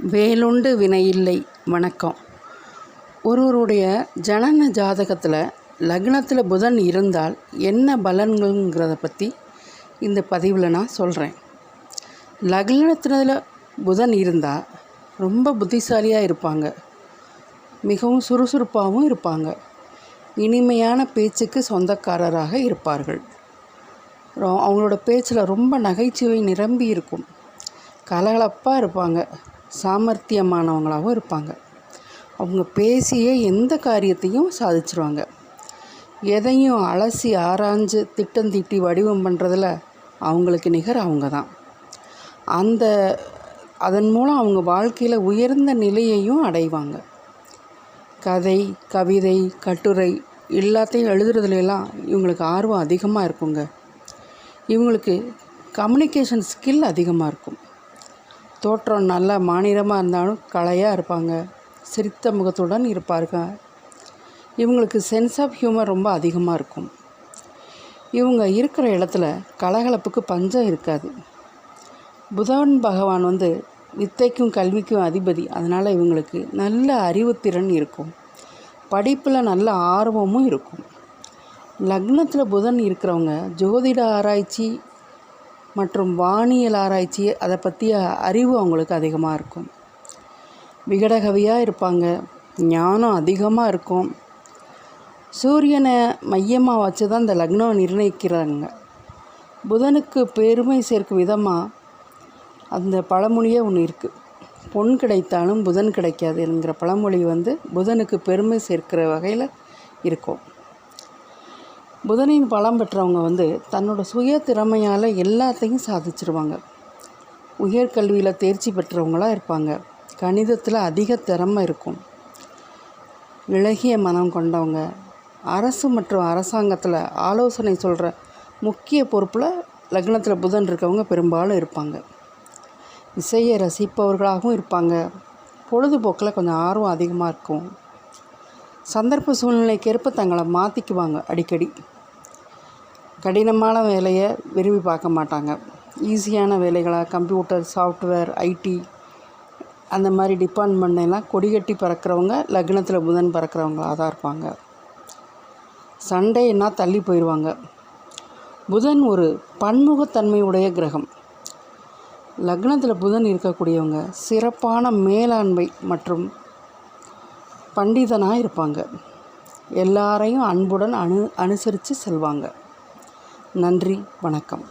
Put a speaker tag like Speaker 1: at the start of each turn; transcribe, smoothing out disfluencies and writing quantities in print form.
Speaker 1: வேலுண்டு வினையில்லை. வணக்கம். ஒருவருடைய ஜனன ஜாதகத்தில் லக்னத்தில் புதன் இருந்தால் என்ன பலன்கள்ங்கிறத பற்றி இந்த பதிவில் நான் சொல்கிறேன். லக்னத்தில் புதன் இருந்தால் ரொம்ப புத்திசாலியாக இருப்பாங்க, மிகவும் சுறுசுறுப்பாகவும் இருப்பாங்க, இனிமையான பேச்சுக்கு சொந்தக்காரராக இருப்பார்கள். அவங்களோட பேச்சில் ரொம்ப நகைச்சுவை நிரம்பி இருக்கும். கலகலப்பாக இருப்பாங்க, சாமர்த்தியமானவங்களாகவும் இருப்பாங்க. அவங்க பேசிய எந்த காரியத்தையும் சாதிச்சிருவாங்க. எதையும் அலசி ஆராய்ஞ்சு திட்டம் தீட்டி வடிவம் பண்ணுறதில் அவங்களுக்கு நிகர் அவங்க தான். அதன் மூலம் அவங்க வாழ்க்கையில் உயர்ந்த நிலையையும் அடைவாங்க. கதை, கவிதை, கட்டுரை எல்லாத்தையும் எழுதுறதுலாம் இவங்களுக்கு ஆர்வம் அதிகமாக இருக்குங்க. இவங்களுக்கு கம்யூனிகேஷன் ஸ்கில் அதிகமாக இருக்கும். தோற்றம் நல்ல மாநிலமாக இருந்தாலும் கலையாக இருப்பாங்க, சிரித்த முகத்துடன் இருப்பாங்க. இவங்களுக்கு சென்ஸ் ஆஃப் ஹியூமர் ரொம்ப அதிகமாக இருக்கும். இவங்க இருக்கிற இடத்துல கலகலப்புக்கு பஞ்சம் இருக்காது. புதன் பகவான் வித்தைக்கும் கல்விக்கும் அதிபதி. அதனால் இவங்களுக்கு நல்ல அறிவுத்திறன் இருக்கும், படிப்பில் நல்ல ஆர்வமும் இருக்கும். லக்னத்தில் புதன் இருக்கிறவங்க ஜோதிட ஆராய்ச்சி மற்றும் வானியல் ஆராய்ச்சி அதை பற்றிய அறிவு அவங்களுக்கு அதிகமாக இருக்கும். விகடகவியாக இருப்பாங்க, ஞானம் அதிகமாக இருக்கும். சூரியனை மையமாக வச்சு தான் இந்த லக்னம் நிர்ணயிக்கிறாங்க. புதனுக்கு பெருமை சேர்க்கும் விதமாக அந்த பழமொழியே ஒன்று இருக்குது. பொன் கிடைத்தாலும் புதன் கிடைக்காதுங்கிற பழமொழி புதனுக்கு பெருமை சேர்க்கிற வகையில் இருக்கும். புதனின் பலம் பெற்றவங்க தன்னோட சுய திறமையால் எல்லாத்தையும் சாதிச்சிருவாங்க. உயர்கல்வியில் தேர்ச்சி பெற்றவங்களாக இருப்பாங்க. கணிதத்தில் அதிக திறமை இருக்கும். இளகிய மனம் கொண்டவங்க. அரசு மற்றும் அரசாங்கத்தில் ஆலோசனை சொல்கிற முக்கிய பொறுப்பில் லக்னத்தில் புதன் இருக்கவங்க பெரும்பாலும் இருப்பாங்க. இசையை ரசிப்பவர்களாகவும் இருப்பாங்க. பொழுதுபோக்கில் கொஞ்சம் ஆர்வம் அதிகமாக இருக்கும். சந்தர்ப்ப சூழ்நிலைக்கேற்ப தங்களை மாற்றிக்குவாங்க. அடிக்கடி கடினமான வேலையை விரும்பி பார்க்க மாட்டாங்க. ஈஸியான வேலைகளாக கம்ப்யூட்டர், சாஃப்ட்வேர், ஐடி அந்த மாதிரி டிபார்ட்மெண்ட்லாம் கொடிகட்டி பறக்கிறவங்க லக்னத்தில் புதன் பறக்கிறவங்களாக தான் இருப்பாங்க. சண்டைன்னா தள்ளி போயிடுவாங்க. புதன் ஒரு பன்முகத்தன்மையுடைய கிரகம். லக்னத்தில் புதன் இருக்கக்கூடியவங்க சிறப்பான மேலாண்மை மற்றும் பண்டிதனாக இருப்பாங்க. எல்லாரையும் அன்புடன் அனுசரித்து செல்வாங்க. நன்றி, வணக்கம்.